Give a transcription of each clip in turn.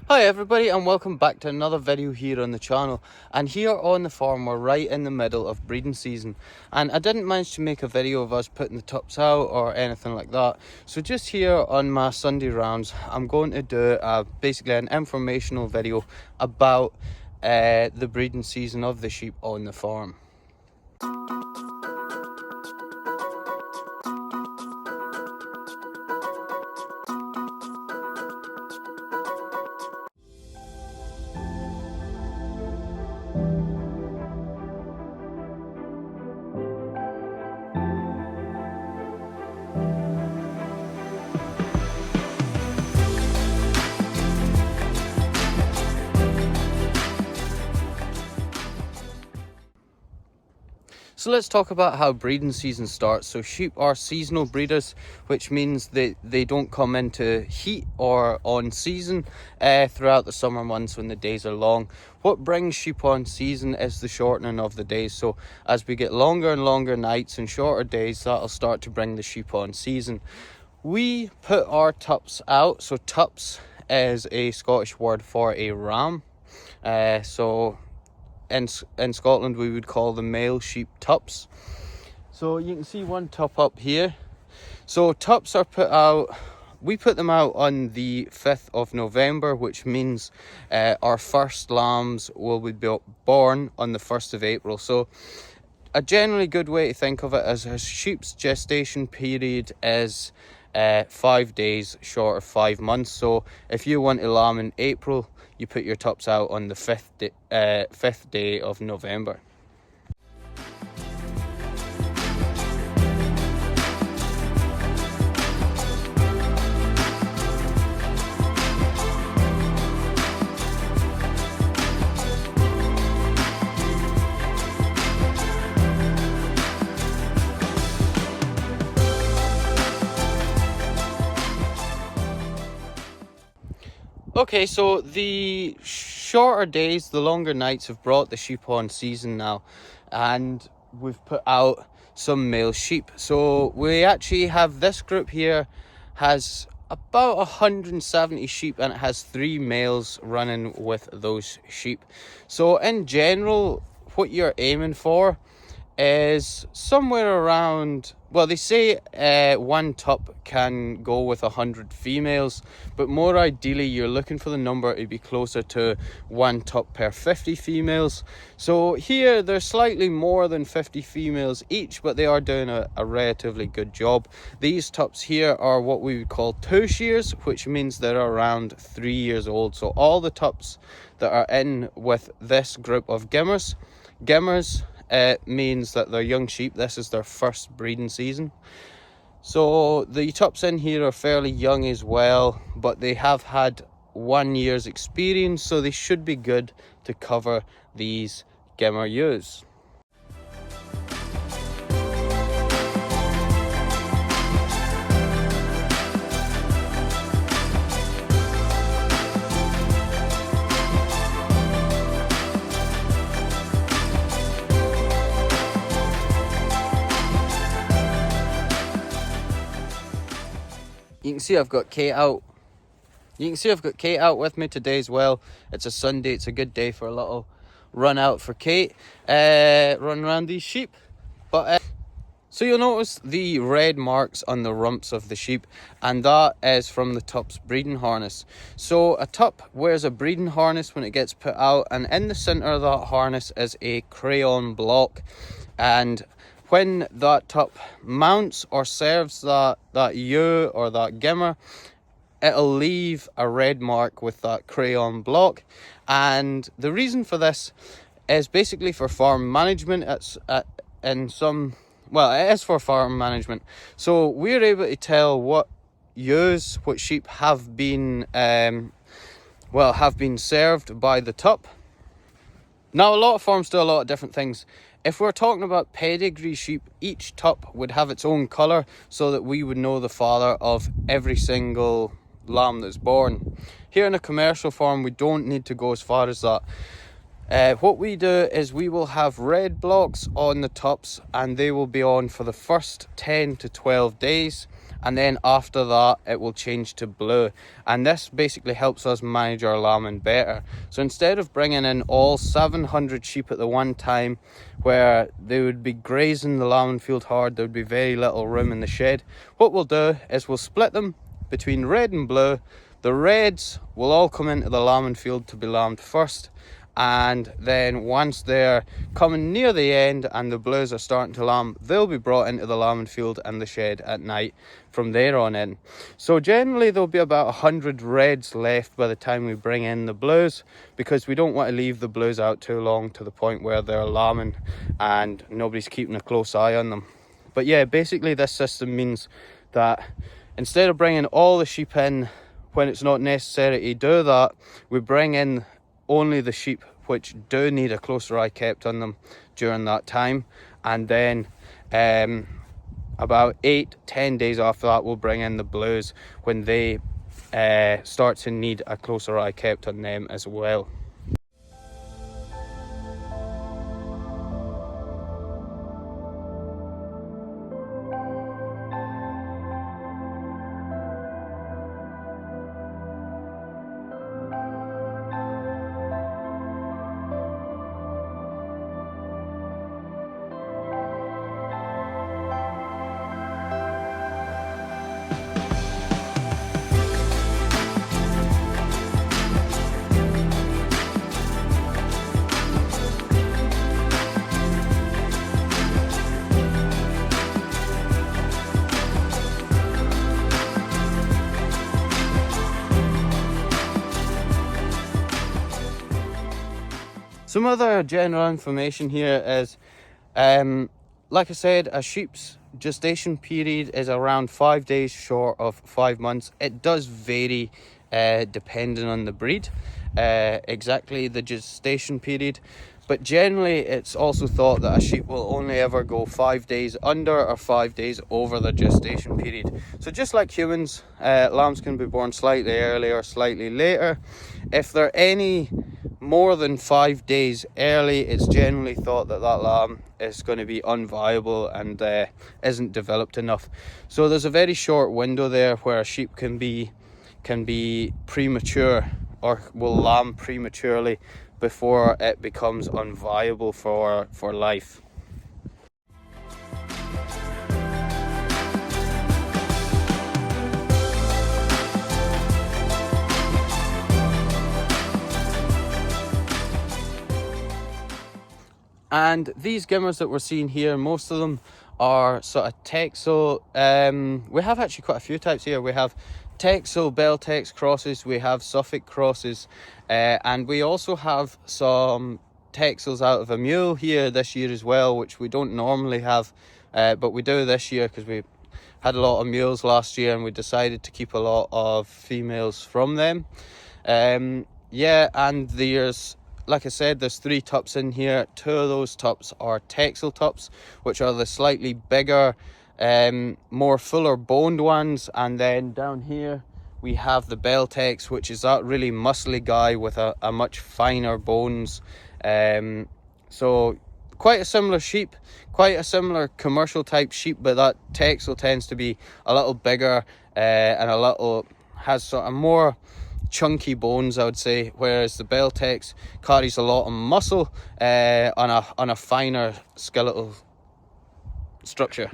Hi everybody, and welcome back to another video here on the channel. And here on the farm we're right in the middle of breeding season, and I didn't manage to make a video of us putting the tups out or anything like that. So just here on my Sunday rounds I'm going to do basically an informational video about the breeding season of the sheep on the farm. So let's talk about how breeding season starts. So sheep are seasonal breeders, which means they don't come into heat or on season throughout the summer months when the days are long. What brings sheep on season is the shortening of the days. So as we get longer and longer nights and shorter days, that'll start to bring the sheep on season. We put our tups out. So tups is a Scottish word for a ram. In Scotland we would call the male sheep tups. So you can see one tup up here. So tups are put out, we put them out on the 5th of November, which means our first lambs will be born on the 1st of April. So a generally good way to think of it is a sheep's gestation period is 5 days short of 5 months. So if you want a lamb in April, you put your tups out on the 5th day of November. Okay, so the shorter days, the longer nights have brought the sheep on season now, and we've put out some male sheep. So we actually have this group here has about 170 sheep, and it has 3 males running with those sheep. So in general, what you're aiming for is somewhere around, well, they say one tup can go with 100 females, but more ideally you're looking for the number to be closer to one tup per 50 females. So here there's slightly more than 50 females each, but they are doing a relatively good job. These tups here are what we would call 2 shears, which means they're around 3 years old. So all the tups that are in with this group of gimmers means that they're young sheep. This is their first breeding season. So the tups in here are fairly young as well, but they have had 1 year's experience, so they should be good to cover these gimmer ewes. You can see I've got Kate out. With me today as well. It's a Sunday. It's a good day for a little run out for Kate. Run around these sheep. So you'll notice the red marks on the rumps of the sheep, and that is from the tup's breeding harness. So a tup wears a breeding harness when it gets put out, and in the center of that harness is a crayon block. And when that tup mounts or serves that ewe or that gimmer, it'll leave a red mark with that crayon block. And the reason for this is basically for farm management. It is for farm management. So we're able to tell what sheep have been served by the tup. Now, a lot of farms do a lot of different things. If we're talking about pedigree sheep, each tup would have its own colour so that we would know the father of every single lamb that's born. Here in a commercial farm, we don't need to go as far as that. What we do is we will have red blocks on the tups, and they will be on for the first 10 to 12 days. and then after that it will change to blue. And this basically helps us manage our lambing better. So instead of bringing in all 700 sheep at the one time, where they would be grazing the lambing field hard, there would be very little room in the shed, what we'll do is we'll split them between red and blue. The reds will all come into the lambing field to be lambed first, and then once they're coming near the end and the blues are starting to lamb, they'll be brought into the lambing field and the shed at night from there on in. So generally there'll be about 100 reds left by the time we bring in the blues, because we don't want to leave the blues out too long to the point where they're lambing and nobody's keeping a close eye on them. But yeah, basically this system means that instead of bringing all the sheep in when it's not necessary to do that, we bring in only the sheep which do need a closer eye kept on them during that time, and then about 8-10 days after that we'll bring in the blues when they start to need a closer eye kept on them as well. Some other general information here is, like I said, a sheep's gestation period is around 5 days short of 5 months. It does vary depending on the breed, exactly the gestation period. But generally it's also thought that a sheep will only ever go 5 days under or 5 days over the gestation period. So just like humans, lambs can be born slightly earlier or slightly later. If they're any more than 5 days early, it's generally thought that that lamb is going to be unviable and isn't developed enough. So there's a very short window there where a sheep can be premature or will lamb prematurely before it becomes unviable for life. And these gimmers that we're seeing here, most of them are sort of Texel. We have actually quite a few types here. We have Texel, Bell-Tex crosses, we have Suffolk crosses, and we also have some Texels out of a mule here this year as well, which we don't normally have, but we do this year because we had a lot of mules last year and we decided to keep a lot of females from them. Yeah, and there's, like I said, there's 3 tups in here. 2 of those tups are Texel tups, which are the slightly bigger, more fuller boned ones. And then down here we have the Bell-Tex, which is that really muscly guy with a much finer bones. So quite a similar sheep, quite a similar commercial type sheep, but that Texel tends to be a little bigger and a little, has sort of more chunky bones, I would say, whereas the Bell-Tex carries a lot of muscle on a finer skeletal structure.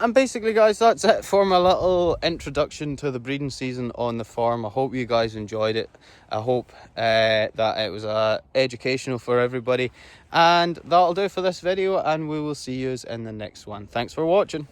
And basically, guys, that's it for my little introduction to the breeding season on the farm. I hope you guys enjoyed it. I hope that it was educational for everybody. And that'll do for this video, and we will see you in the next one. Thanks for watching.